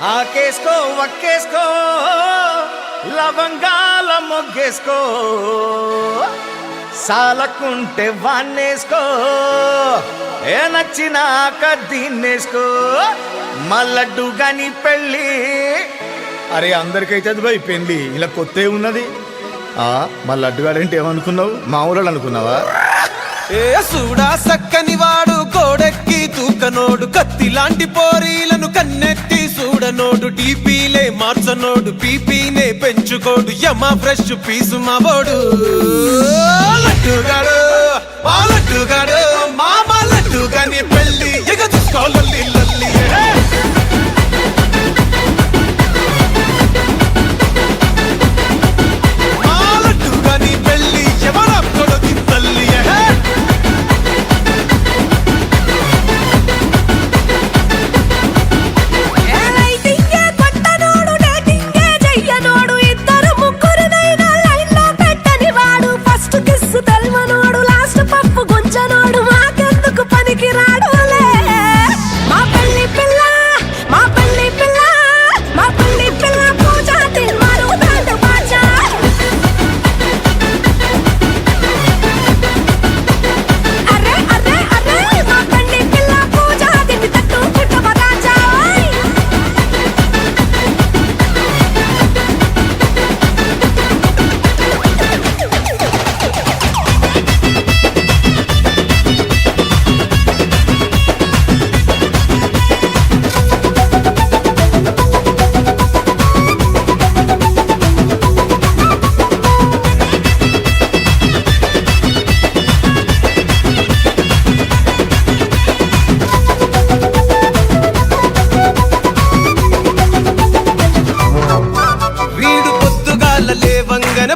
ఆకేసుకో వక్కేసుకో లవంగాల మొగ్గేసుకో సాలకుంటే వాన్నేసుకో ఏ నచ్చినాక దీన్నేసుకో మల్లడ్డు గని పెళ్ళి. అరే అందరికైతే అది భయ్ పెళ్ళి, ఇలా కొత్త ఉన్నది. మా లడ్డుగాడంటే ఏమనుకున్నావు, మా ఊళ్ళో అనుకున్నావా? ఏ సూడా సక్కని వాడు కోడెక్కి తూకనోడు, కత్తి లాంటి పోరీలను కన్నెత్తి చూడనోడు, టీపీలే మార్చనోడు పీపీనే పెంచుకోడు, యమ ఫ్రెష్ పీసు మావోడు. లడ్డుగాడు మా లడ్డుగాడు మామ లడ్డుగాని పెళ్ళి ఎగ చూసుకోవాలి లల్లి.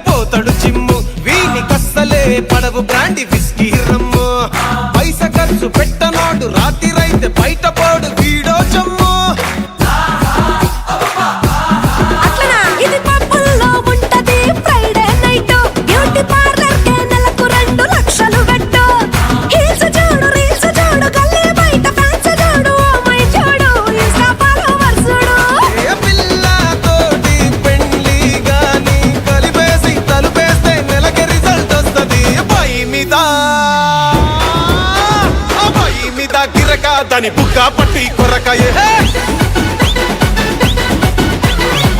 పోతాడు జిమ్ము, వీని కස්සలే పడవు బ్రాండి విస్కీ రమ్ము, పైస ఖర్చు పెట్టనోడు రాత్రిరైతే బయట పోడు వీడో జమ్ము. దాని బుక్క పట్టి కొరకాయే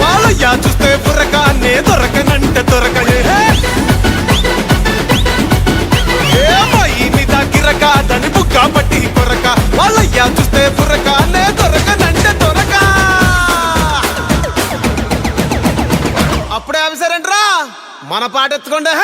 వాళ్ళయ్యా చూస్తే బుర్రకానే దొరకనంటే దొరకయే. ఏమయ్యి మీద గిరక దాని బుక్క పట్టి కొరక వాళ్ళయ్యా చూస్తే బుర్రకానే దొరకనంటే దొరక. అప్పుడే అవిసరంట్రా మన పాట ఎత్తుకోండి.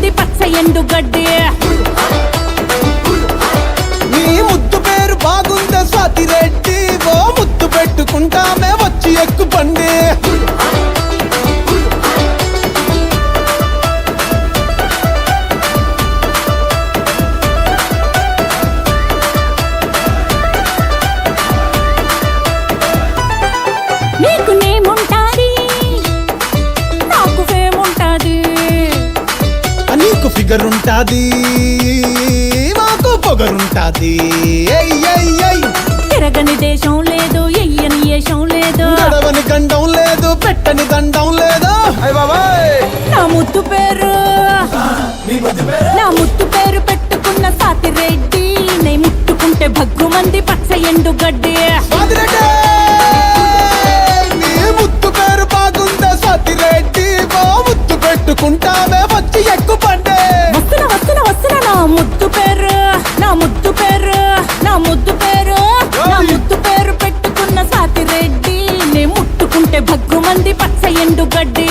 భగ్గుమంది పచ్చ ఎండు గడ్డి. నీ ముద్దు పేరు బాగుందే స్వాతి రెడ్డి, ఓ ముద్దు పెట్టుకుంటామే వచ్చి ఎక్కు బండి. నీకు నేముంటాది నాకు ఫేముంటాది, నీకు ఫిగర్ ఉంటాది మాకు పొగరుంటాది. ఏయ్ ఏయ్ ఏయ్ తిరగని దేశం లేదు ఎయ్యని ఏషం లేదు, గడవని గండం లేదు పెట్టని దండం లేదు. నా ముద్దు పేరు నా ముద్దు పేరు పెట్టుకున్న సాతి రెడ్డి, నే ముట్టుకుంటే భగ్గుమంది పచ్చ ఎండు గడ్డి. స్వాతి రెడ్డి నీ ముద్దు పేరు బాగుందే స్వాతి రెడ్డి, ఓ ముద్దు పెట్టుకుంటామే వచ్చి ఎక్కు బండి. వస్తున్నా వస్తున్నా వస్తున్నా నా ముద్దు పేరు నా ముద్దు పేరు నా ముద్దు పేరు నా ముద్దు పేరు పెట్టుకున్న సాతి రెడ్డి, నే ముట్టుకుంటే భగ్గుమంది పచ్చ ఎండు గడ్డి.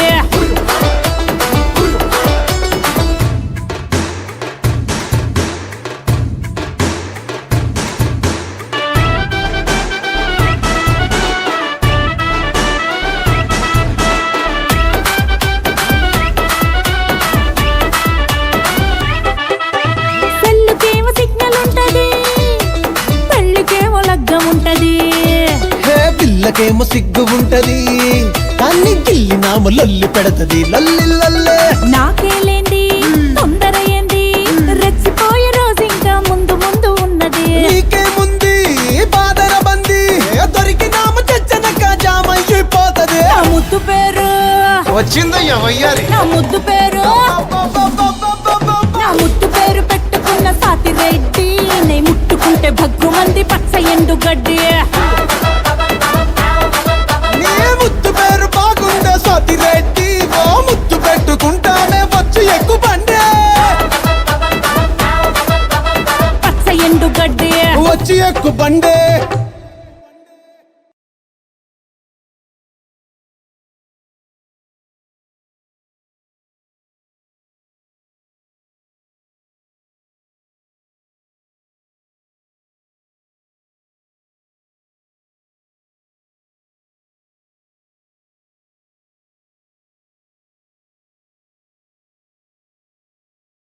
సెల్లుకేమో సిగ్నల్ ఉంటది, పెళ్ళికేమో లగ్గం ఉంటది. హే పిల్లకేమో సిగ్గు ఉంటది కానీ గిల్లి నాము లొల్లి పెడతది లల్లి లల్లే. నాకేలేంది తొందర ఏంది, రెచ్చిపోయే రోజు ఇంకా ముందు ముందు ఉన్నది. నీకేముంది బాదర బంది, దొరికినాము తెచ్చనక జామయ్యిపోతది. నా ముద్దు పేరు వచ్చిందయ్యా వయ్యారి. నా ముద్దు పేరు నా ముద్దు పేరు పెట్టుకున్న సాతి రెడ్డి, నే ముట్టుకుంటే భగ్గుమంది పచ్చ ఎండు గడ్డి.